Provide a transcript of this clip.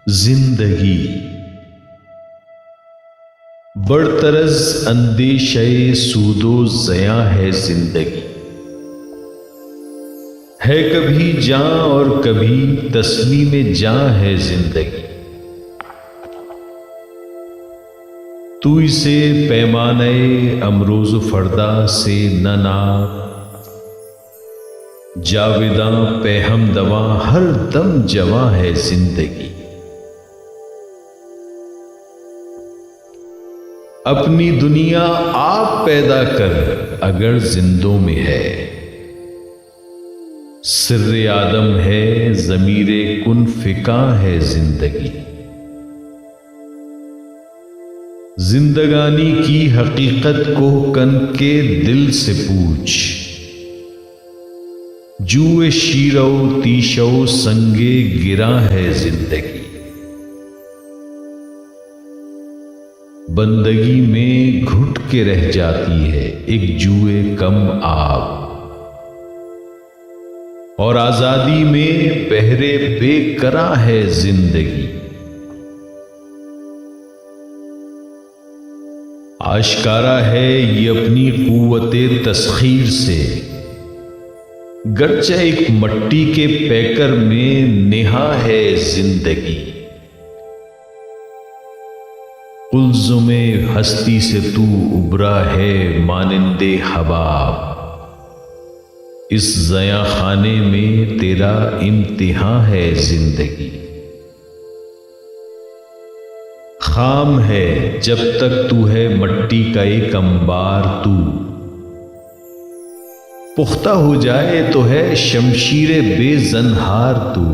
जिंदगी बड़तरज अंदेशे सूदो ज़या है जिंदगी। है कभी जां और कभी तस्लीम जां है जिंदगी। तू इसे पैमाने अमरोज़ फरदा से न नाप, जाविदां पेहम दवा हर दम जवां है जिंदगी। अपनी दुनिया आप पैदा कर अगर जिंदों में है, सिर्रे आदम है ज़मीरे कुन फिका है जिंदगी। जिंदगानी की हकीकत को कन के दिल से पूछ, जुए शीरो तीशो संगे गिरा है जिंदगी। बंदगी में घुट के रह जाती है एक जुए कम आब, और आजादी में पहरे बेकरा है जिंदगी। आश्कारा है ये अपनी कुव्वते तस्खीर से, गरचे एक मट्टी के पैकर में नेहा है जिंदगी। कुल्ज़ुमे हस्ती से तू उबरा है मानिंदे हबाब, इस ज़या खाने में तेरा इम्तिहां है जिंदगी। खाम है जब तक तू है मट्टी का एक अंबार, तू पुख्ता हो जाए तो है शमशीरे बेजनहार तू।